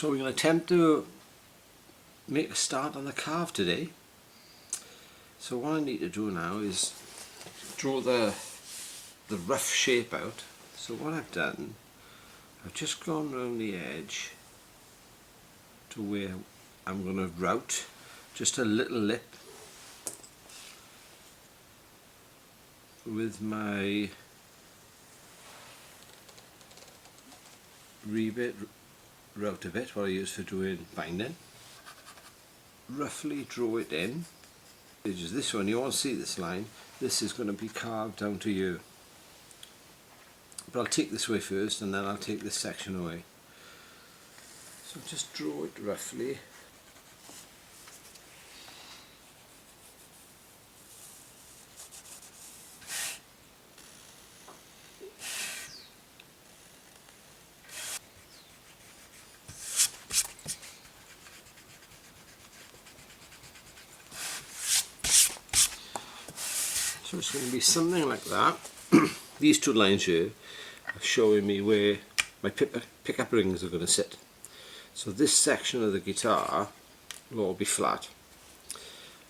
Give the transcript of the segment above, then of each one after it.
So we're going to attempt to make a start on the carve today. So what I need to do now is draw the rough shape out. So what I've done, I've just gone around the edge to where I'm going to route just a little lip with my rebate router bit, what I use for doing binding. Roughly draw it in. This one, you won't see this line, this is going to be carved down to you. But I'll take this away first and then I'll take this section away. So just draw it roughly. So it's going to be something like that. These two lines here are showing me where my pickup rings are going to sit. So this section of the guitar will all be flat.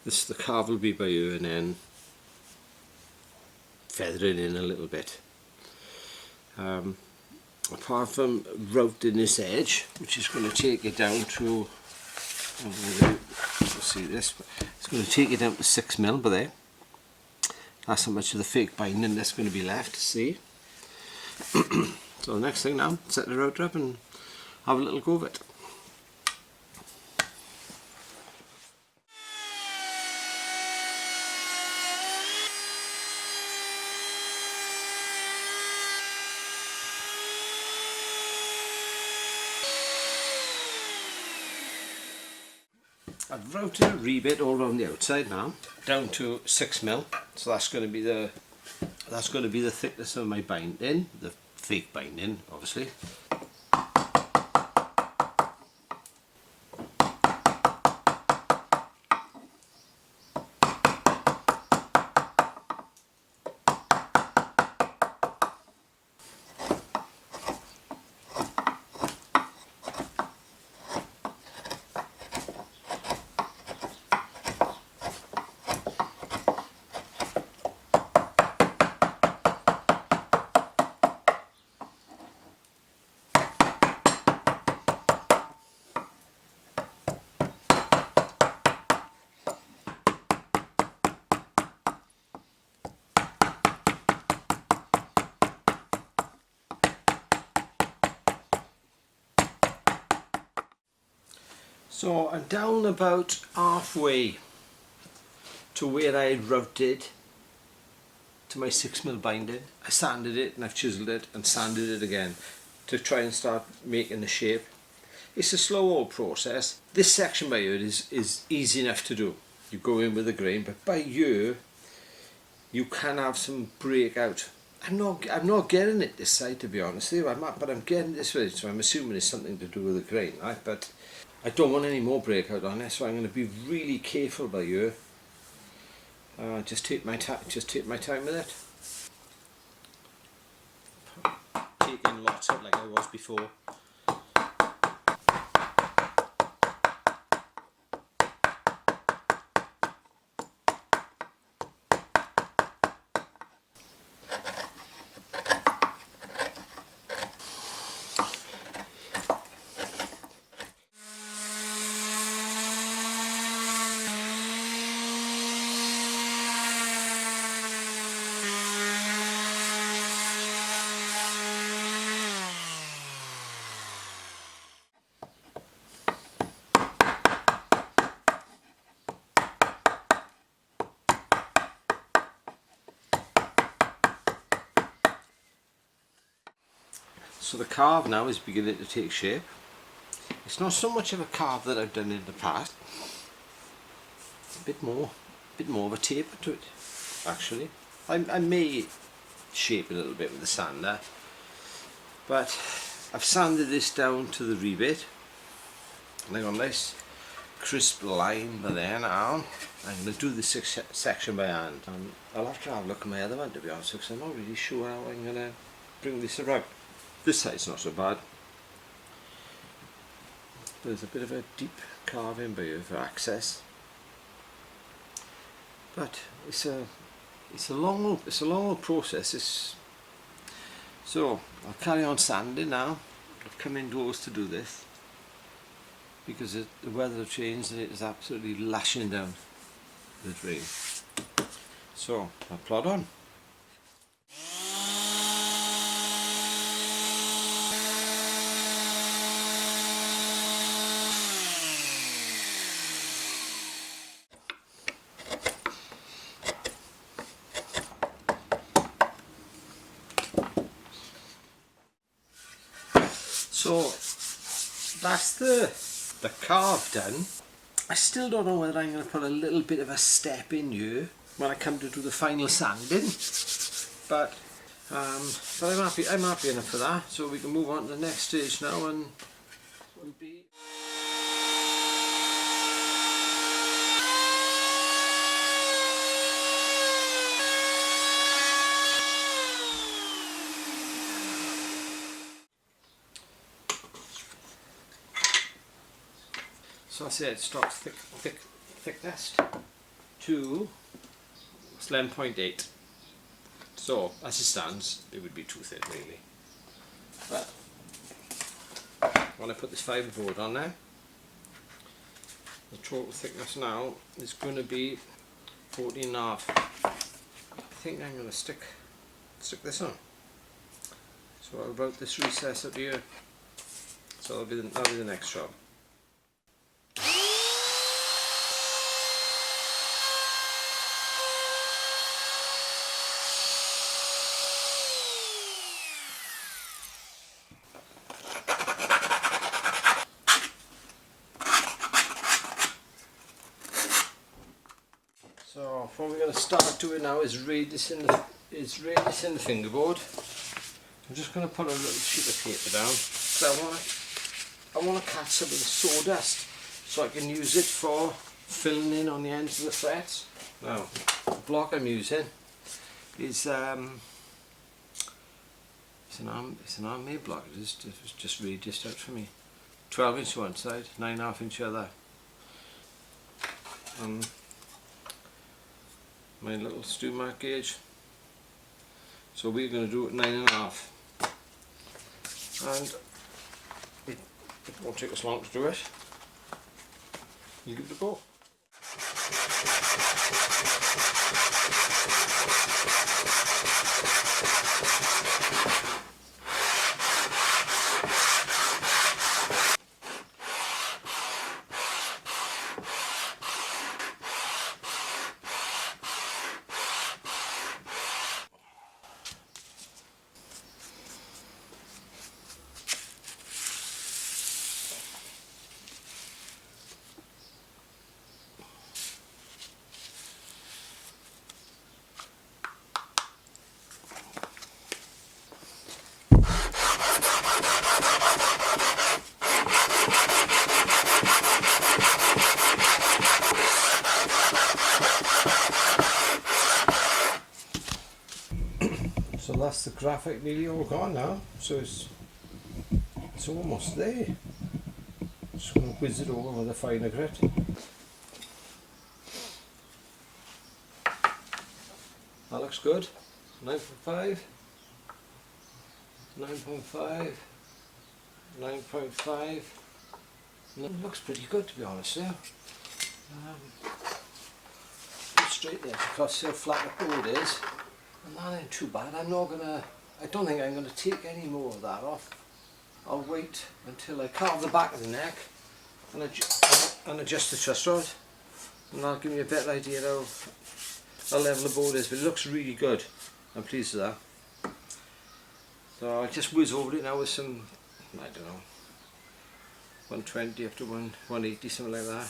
The carve will be by you, and then feather it in a little bit. Apart from routing this edge, which is going to take it down to, you'll see this, it's going to take it down to 6mm by there. That's how much of the fake binding that's going to be left, see? So the next thing now, set the router up and have a little go of it. I've routed a rebate all around the outside now, down to 6mm. So that's going to be the thickness of my binding, the fake binding, obviously. So I'm down about halfway to where I had routed to my 6mm binding. I sanded it and I've chiseled it and sanded it again to try and start making the shape. It's a slow old process. This section by ear is easy enough to do. You go in with a grain, but by ear you can have some breakout. I'm not getting it this side, to be honest with you, but I'm getting this way, so I'm assuming it's something to do with the grain, right? But I don't want any more breakout on it, so I'm going to be really careful by ear. Just take my time with it. Taking lots out like I was before. So the carve now is beginning to take shape. It's not so much of a carve that I've done in the past. It's a bit more of a taper to it, actually. I may shape a little bit with the sander, but I've sanded this down to the rebate, and I got a nice crisp line by there now. I'm going to do this section by hand. I'll have to have a look at my other one, to be honest, because I'm not really sure how I'm going to bring this around. This side's not so bad. There's a bit of a deep carving by here for access, but it's a long old process. So I'll carry on sanding now. I've come indoors to do this because the weather has changed and it is absolutely lashing down with rain. So I'll plod on. So that's the carve done. I still don't know whether I'm going to put a little bit of a step in here when I come to do the final sanding, but I'm happy enough for that. So we can move on to the next stage now, and will be. So I said it starts thickness to 11.8. So as it stands, it would be too thick really. But when I put this fiberboard on there, the total thickness now is going to be 14.5. I think I'm going to stick this on. So about this recess up here. So that'll be the next job. So what we're going to start doing now is read this in the fingerboard. I'm just going to put a little sheet of paper down because I want to catch some of the sawdust so I can use it for filling in on the ends of the frets. Now the block I'm using is it's an arm-made block. It was just radiused out for me. 12 inch one side, 9.5 inch other. My little stew mark gauge. So we're going to do it 9.5, and it won't take us long to do it. You give it a go. So that's the graphic nearly all gone now, so it's almost there. Just going to whiz it over with a finer grit. That looks good. 9.5, 9.5, 9.5. It looks pretty good, to be honest there. Straight there because how flat the board is. And that ain't too bad. I don't think I'm going to take any more of that off. I'll wait until I carve the back of the neck and adjust the truss rod, and that'll give me a better idea of how level the board is, but it looks really good. I'm pleased with that. So I'll just whiz over it now with some, I don't know, 120 up to 180, something like that,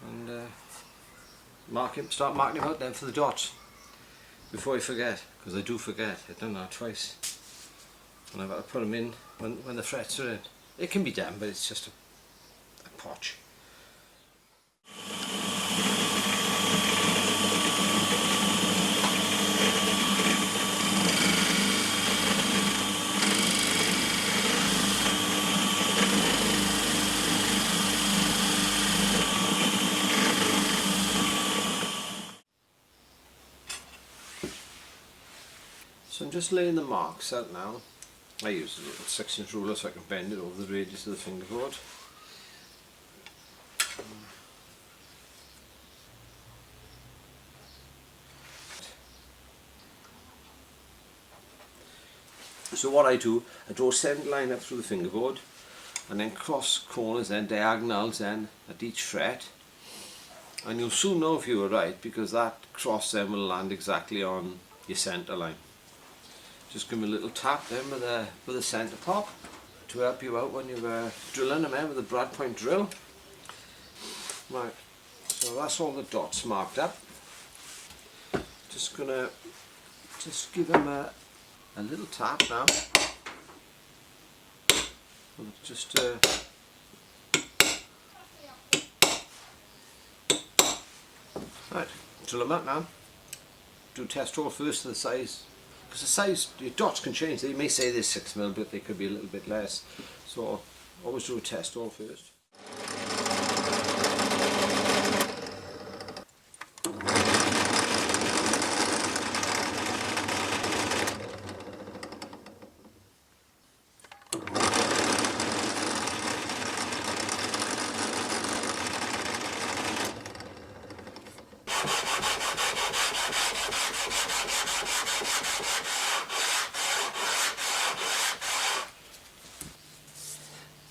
and start marking him out then for the dots. Before I forget, because I do forget, I've done that twice. And I've got to put them in when the frets are in. It can be done, but it's just a potch. So I'm just laying the marks out now. I use a little 6-inch ruler so I can bend it over the radius of the fingerboard. So what I do, I draw a centre line up through the fingerboard and then cross corners and diagonals then at each fret, and you'll soon know if you were right because that cross then will land exactly on your centre line. Just give me a little tap then with a centre pop to help you out when you're drilling them in with a brad point drill. Right, so that's all the dots marked up. Just gonna give them a little tap now. Just right, drill them out now. Do test hole first to the size, because the size, your dots can change. They may say they're 6mm, but they could be a little bit less. So always do a test hole first.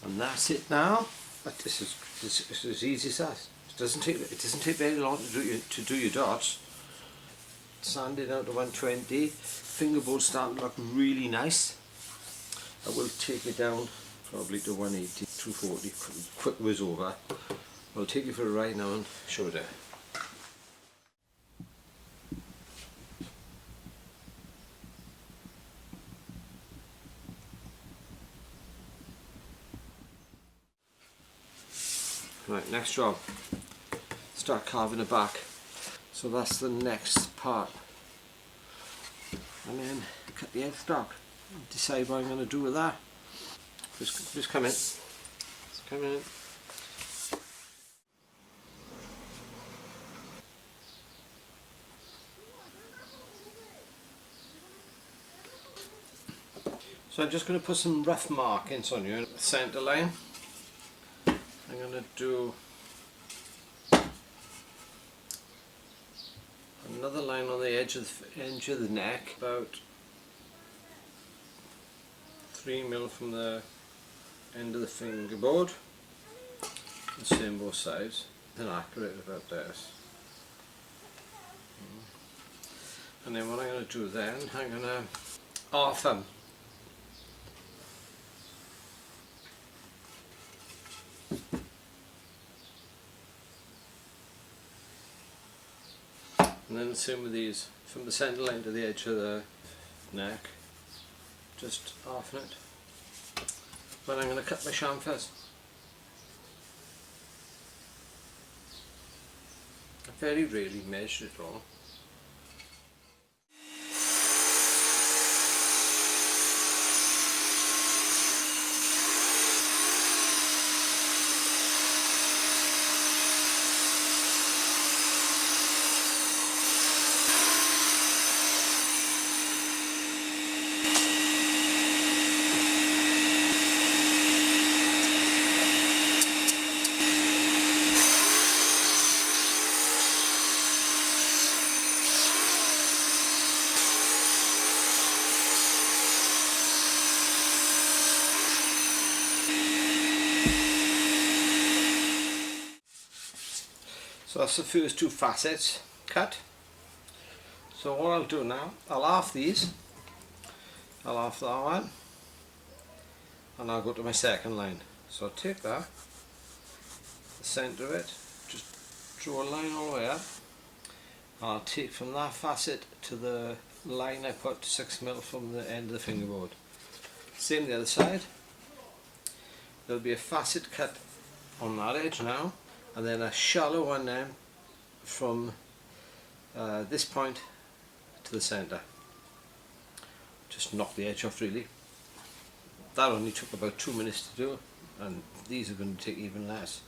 And that's it now. But this is as easy as that. It doesn't take very long to do your dots. Sanded out to 120. Fingerboard starting to look really nice. I will take it down probably to 180, 240. Quick whiz over. I'll take you for a ride now and show it. Right, next job, start carving the back. So that's the next part. And then cut the headstock. Decide what I'm going to do with that. Just come in. Just come in. So I'm just going to put some rough markings on your centre line. I'm going to do another line on the edge of the neck, about 3mm from the end of the fingerboard. The same both sides. And accurate about this. And then what I'm going to do then, I'm going to half them. And then the same with these, from the centre line to the edge of the neck, just half it. But I'm going to cut my chamfers. I very rarely measure it all. So that's the first two facets cut. So what I'll do now, I'll half these, I'll half that one, and I'll go to my second line. So I'll take that, the centre of it, just draw a line all the way up. I'll take from that facet to the line I put 6mm from the end of the fingerboard. Same the other side. There'll be a facet cut on that edge now, and then a shallow one then from this point to the centre. Just knock the edge off really. That only took about 2 minutes to do, and these are going to take even less.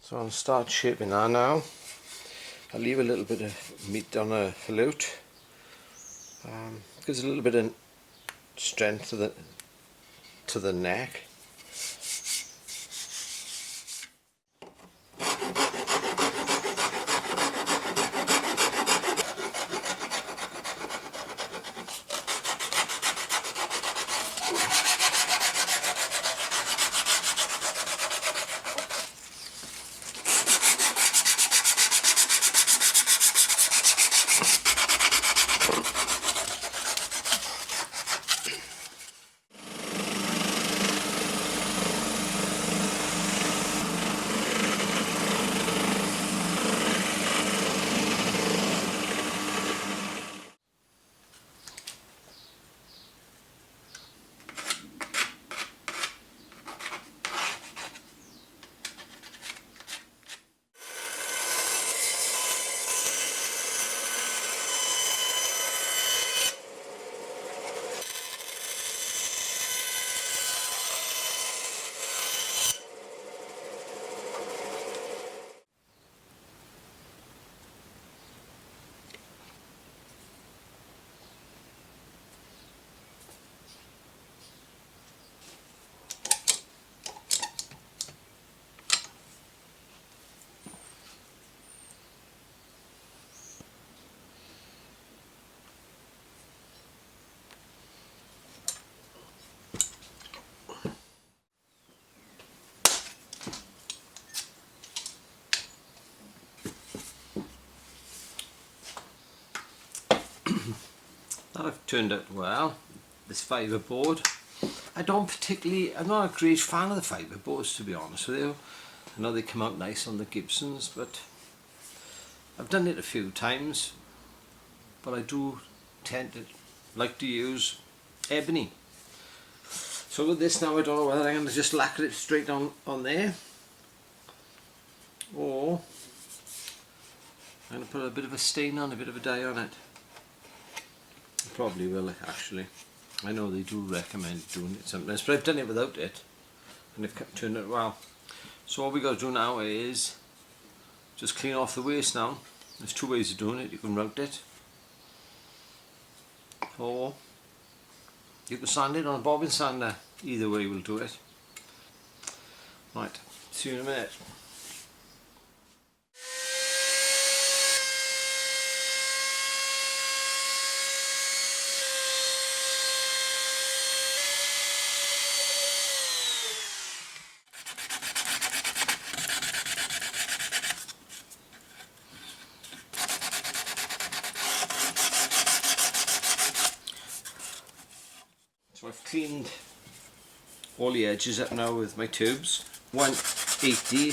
So I'll start shaping that now. I'll leave a little bit of meat on a lute. Gives a little bit of strength to the neck. That have turned out well. This Fingerboard, I'm not a great fan of the Fingerboards, to be honest with you. I know they come out nice on the Gibsons, but I've done it a few times, but I do tend to like to use ebony. So with this now, I don't know whether I'm going to just lacquer it straight on there, or I'm going to put a bit of a stain on, a bit of a dye on it. I probably will, actually. I know they do recommend doing it sometimes, but I've done it without it and they've turned out well. So all we got to do now is just clean off the waste now. There's two ways of doing it. You can route it, or you can sand it on a bobbin sander. Either way will do it. Right, see you in a minute. So I've cleaned all the edges up now with my tubes. 180.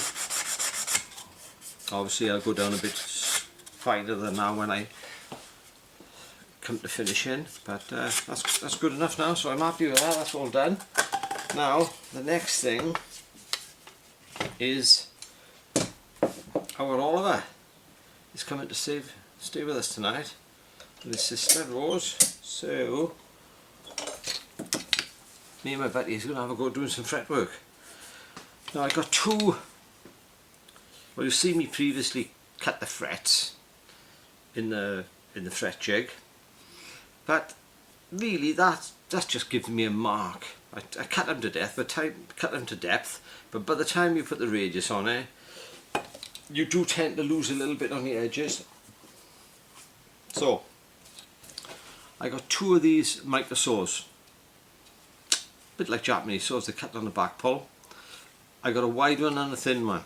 Obviously I'll go down a bit finer than now when I come to finishing, but that's good enough now, so I'm happy with that. That's all done. Now the next thing is our Oliver is coming to stay with us tonight with his sister Rose. So me and my buddy is going to have a go doing some fretwork. Now I got two, well, you've seen me previously cut the frets in the fret jig, but really that's just giving me a mark. I cut them to death, cut them to depth, but by the time you put the radius on it, you do tend to lose a little bit on the edges. So I got two of these micro saws, a bit like Japanese saws, they cut on the back pull. I got a wide one and a thin one.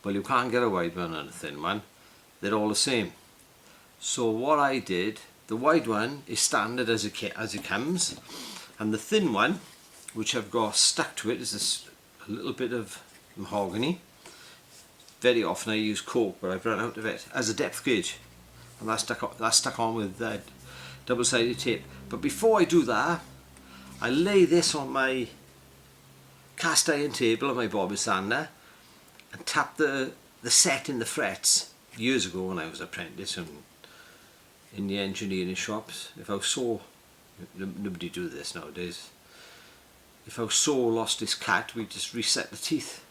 Well, you can't get a wide one and a thin one, they're all the same. So what I did, the wide one is standard as it comes, and the thin one, which I've got stuck to it, is a little bit of mahogany. Very often I use cork, but I've run out of it, as a depth gauge, and that's stuck on with double-sided tape. But before I do that, I lay this on my cast iron table on my bobbin sander and tap the set in the frets. Years ago when I was apprentice and in the engineering shops, if our saw, nobody do this nowadays, if our saw lost its cut, we just reset the teeth.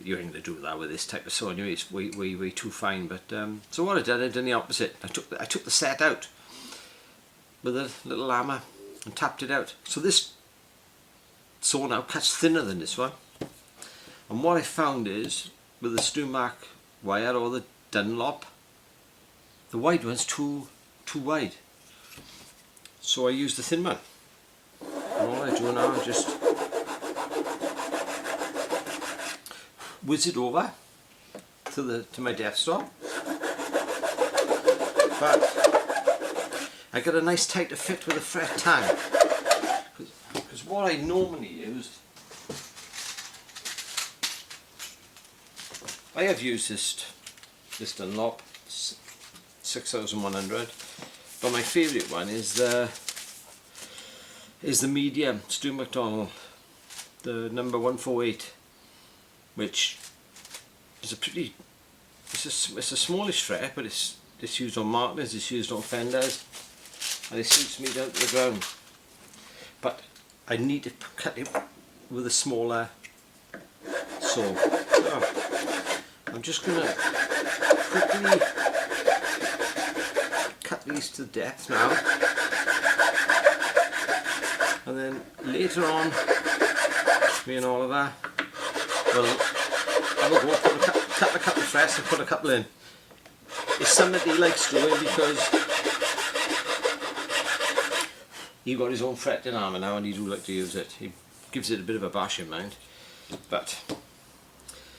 you ain't going to do that with this type of saw anyway, it's way too fine. But so what I done the opposite. I took the set out with a little hammer and tapped it out. So this saw now cuts thinner than this one. And what I found is, with the Stumac wire or the Dunlop, the wide one's too wide. So I use the thin one. And all I do now is just whiz it over to my desktop. But I got a nice tighter fit with a fret tang. Because what I normally use, I have used this Dunlop 6100, but my favourite one is the medium Stu McDonald, the number 148, which is it's a smallish fret, but it's used on markers, it's used on fenders, and it suits me down to the ground. But I need to cut it with a smaller saw. So I'm just going to quickly cut these to depth now, and then later on, me and Oliver, well, I will go cut a couple of frets and put a couple in. It's something he likes doing because he got his own fretting hammer now and he do like to use it. He gives it a bit of a bash in mind. But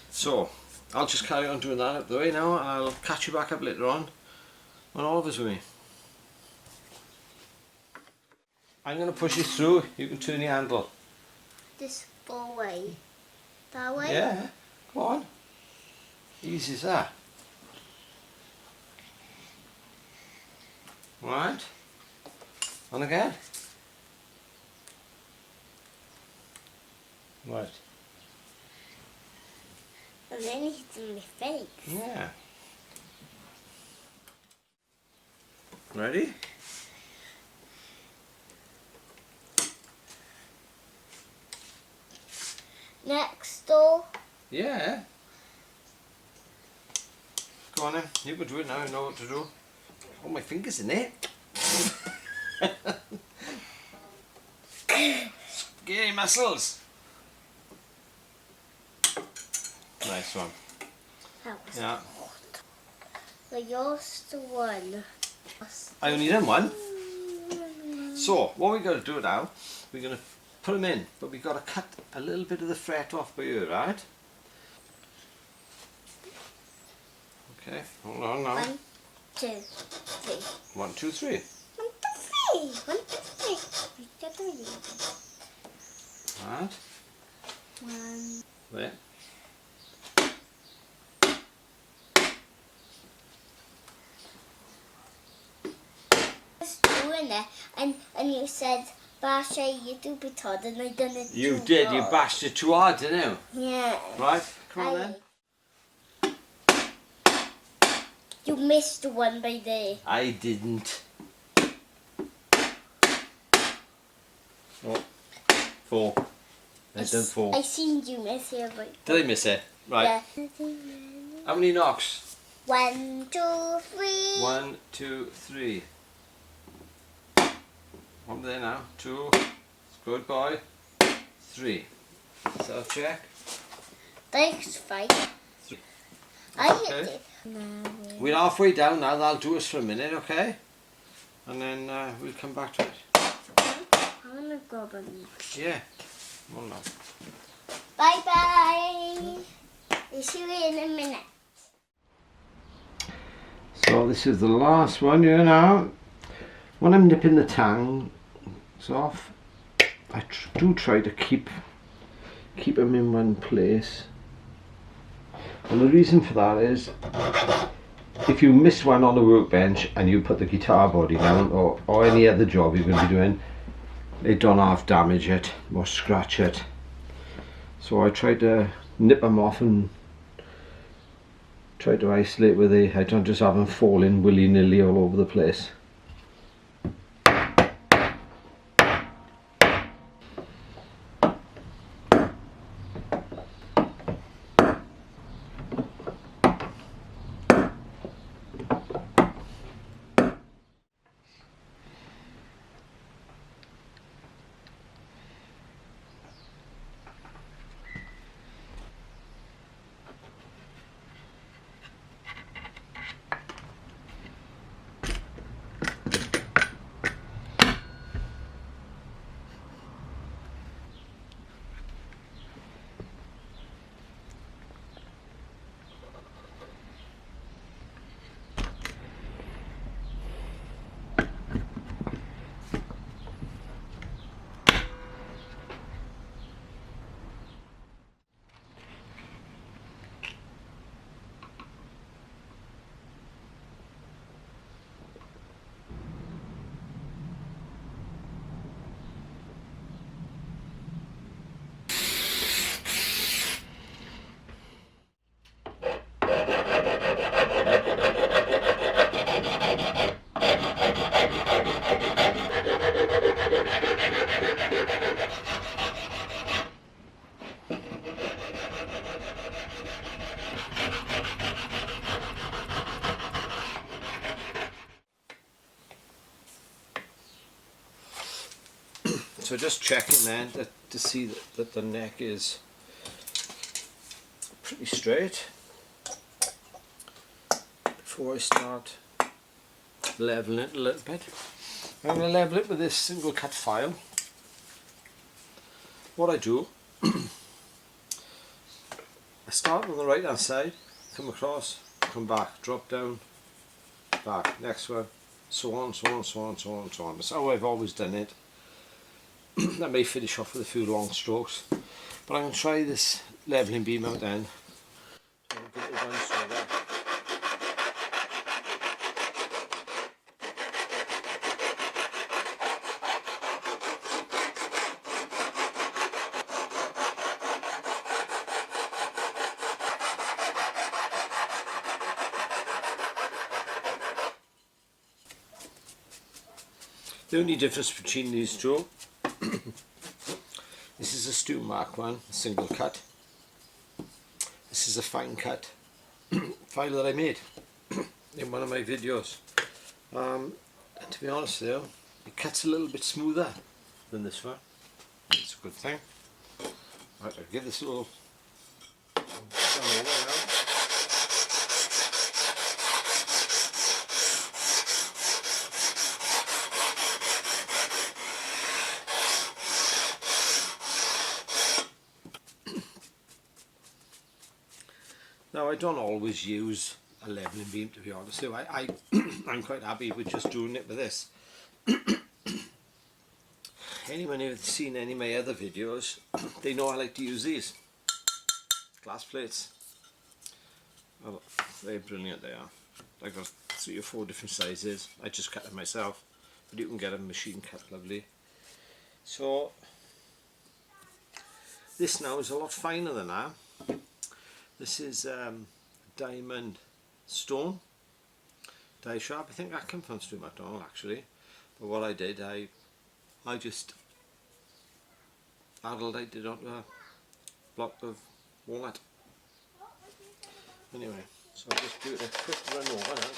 so I'll just carry on doing that out the way now, and I'll catch you back up later on when Oliver's with me. I'm going to push it through, you can turn the handle. This way. That way? Yeah, go on. Easy as that. Right. On again. Right. And then it's in my face. Yeah. Ready? Next door. Yeah. Go on then, you can do it now, you know what to do. Oh, my fingers in it. Scary muscles. Nice one. That was Yeah. So yours the one. I only done one. So what we're going to do now, we're going to put them in, but we've got to cut a little bit of the fret off by here, right? Okay, hold on now. 1, 2, 3. 1, 2, 3. 1, 2, 3. 1, 2, 3. 1, 2, 3. Right. 1. There. Just doing it, and you said, Basha, you do be told, and I done it. You too did, hard. you bashed it too hard, didn't you? Yeah. Right, come on then. You missed the one by there. I didn't. Oh, 4. I've done 4. I seen you miss it, but Did I miss it? Right. yeah. How many knocks? 1, 2, 3. 1, 2, 3. One there now. 2. Good boy. 3. So check. Thanks, 5. 3. I Okay. hit it. We're halfway down now. That'll do us for a minute, okay? And then we'll come back to it. I'm gonna grab a meat. Yeah. Hold on. Bye bye. We'll see you in a minute. So this is the last one here now. When I'm nipping the tangs off, I do try to keep them in one place. And the reason for that is, if you miss one on the workbench and you put the guitar body down, or any other job you're going to be doing, they don't half damage it or scratch it. So I try to nip them off and try to isolate where I don't just have them falling willy-nilly all over the place. So just checking then to see that the neck is pretty straight before I start leveling it a little bit. I'm going to level it with this single cut file. What I do, I start on the right hand side, come across, come back, drop down, back, next one, so on, so on, so on, so on, so on. That's how I've always done it. That may finish off with a few long strokes, but I'm going to try this leveling beam out then. So I'll give it a run through there. The only difference between these two, this is a Stu Mark one, a single cut. This is a fine cut file that I made in one of my videos. And to be honest though, it cuts a little bit smoother than this one. It's a good thing. Right, I'll give this a little Now I don't always use a leveling beam, to be honest. So I'm quite happy with just doing it with this. Anyone who's seen any of my other videos, they know I like to use these glass plates. Oh, they're brilliant, they are. I've got 3 or 4 different sizes. I just cut them myself, but you can get them machine cut lovely. So this now is a lot finer than that. This is diamond stone die sharp. I think that came from Stu McDonald actually. But what I did, I just added it onto a block of walnut. Anyway, so I'll just do it a quick run over now.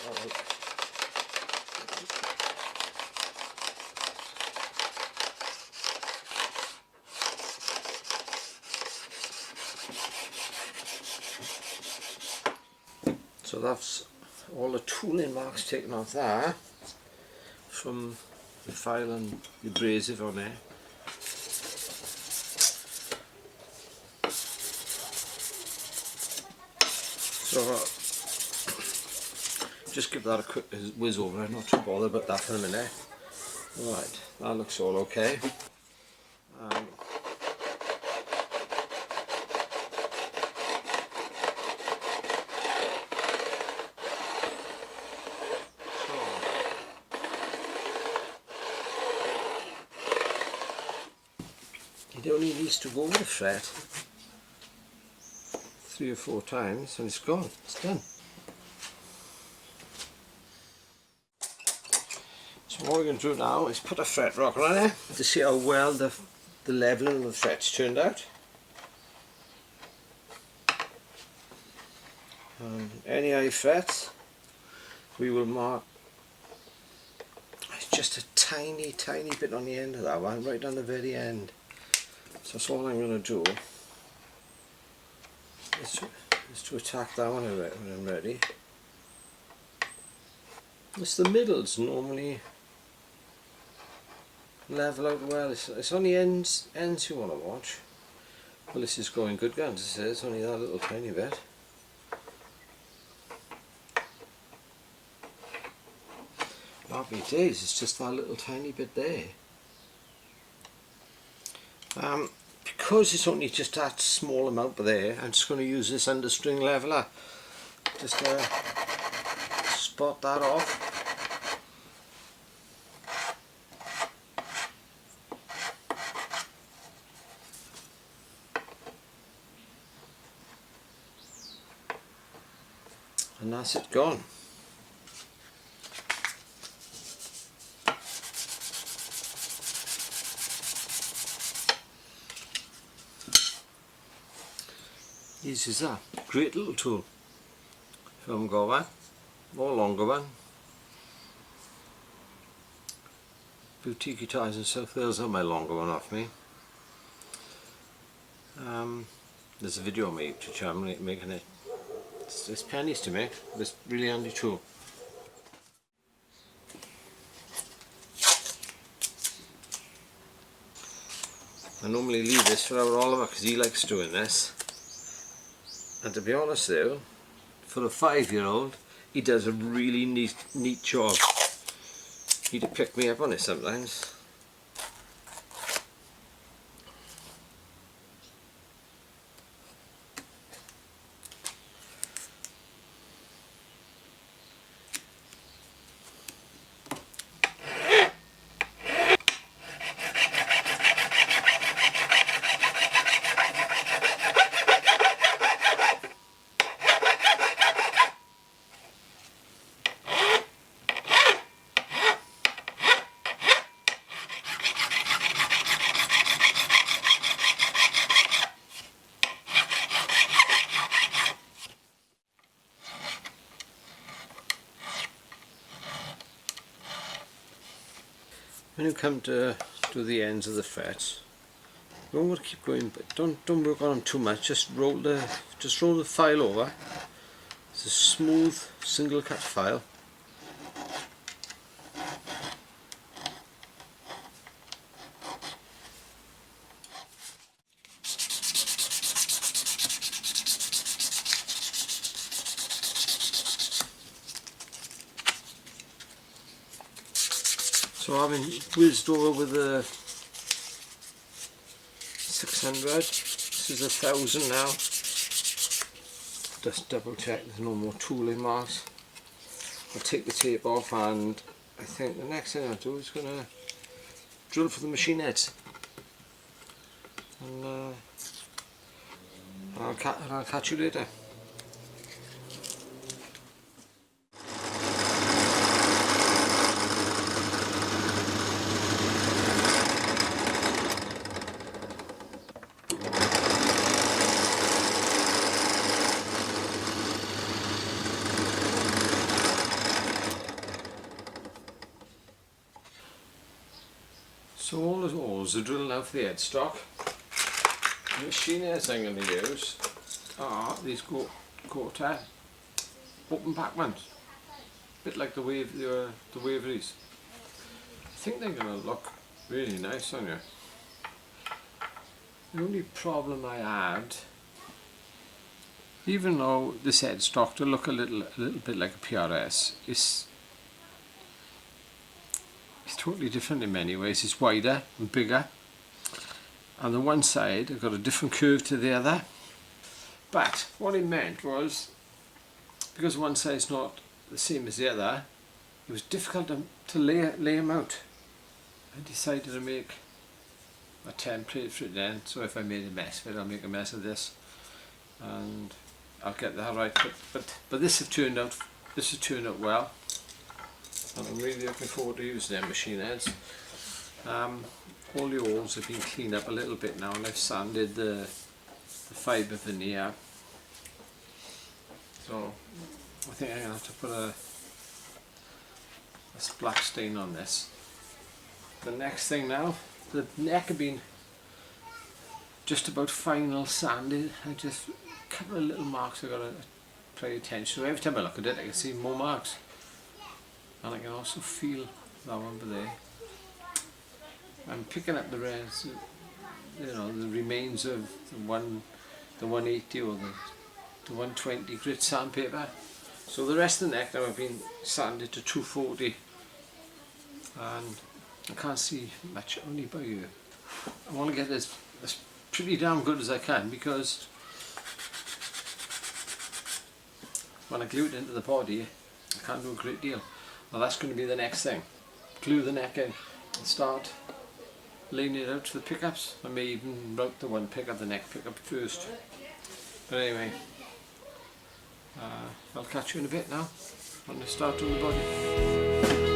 So that's all the tooling marks taken off there from the file and the abrasive on there. So just give that a quick whiz over. I'm not too bothered about that for a minute. Alright, that looks all okay. It only needs to go with the fret 3 or 4 times and it's gone, it's done. So what we're going to do now is put a fret rocker on there to see how well the leveling of the frets turned out. Any high frets we will mark just a tiny bit on the end of that one, right on the very end. So that's all I'm going to do is to attack that one when I'm ready. It's the middles normally level out well. It's on the ends you want to watch. Well, this is going good guns, it says, only that little tiny bit. Happy days, it's just that little tiny bit there. Because it's only just that small amount there, I'm just going to use this understring leveler just to spot that off. And that's it gone. This is a great little tool. If I haven't got one, or longer one. Boutique Guitars in South Wales are my longer one off me. There's a video on my YouTube channel making it. It's pennies to make, but it's really handy tool. I normally leave this for our Oliver because he likes doing this. And to be honest though, for a 5-year-old, he does a really neat job. He'd have picked me up on it sometimes. When you come to the ends of the frets, you don't want to keep going, but don't work on them too much. Just roll the file over. It's a smooth single cut file. So I've been whizzed over with the 600, this is 1000 now. Just double check there's no more tooling marks. I'll take the tape off, and I think the next thing I'll do is going to drill for the machine heads. And I'll catch you later. So all the holes are drilled now for the headstock. The machine heads I'm going to use are these quarter open back ones, a bit like the Waveries. I think they're going to look really nice on you. The only problem I had, even though this headstock to look a little bit like a PRS, it's totally different in many ways. It's wider and bigger, and the one side I've got a different curve to the other. But what it meant was, because one side's not the same as the other, it was difficult to lay them out. I decided to make a template for it then, so if I made a mess of it, I'll make a mess of this and I'll get that right. But this has turned out well. And I'm really looking forward to using them machine heads. All the holes have been cleaned up a little bit now, and I've sanded the fibre veneer. So I think I'm going to have to put a black stain on this. The next thing now, the neck have been just about final sanded. I just a couple of little marks I've got to pay attention to. Every time I look at it I can see more marks. And I can also feel that one there. I'm picking up the rest, the remains of the 180 or the 120 grit sandpaper. So the rest of the neck now I've been sanded to 240 and I can't see much only by you. I want to get this as pretty damn good as I can, because when I glue it into the body I can't do a great deal. Well, that's going to be the next thing. Glue the neck in and start laying it out to the pickups. I may even route the one pickup, the neck pickup first. But anyway, I'll catch you in a bit now when I start doing the body.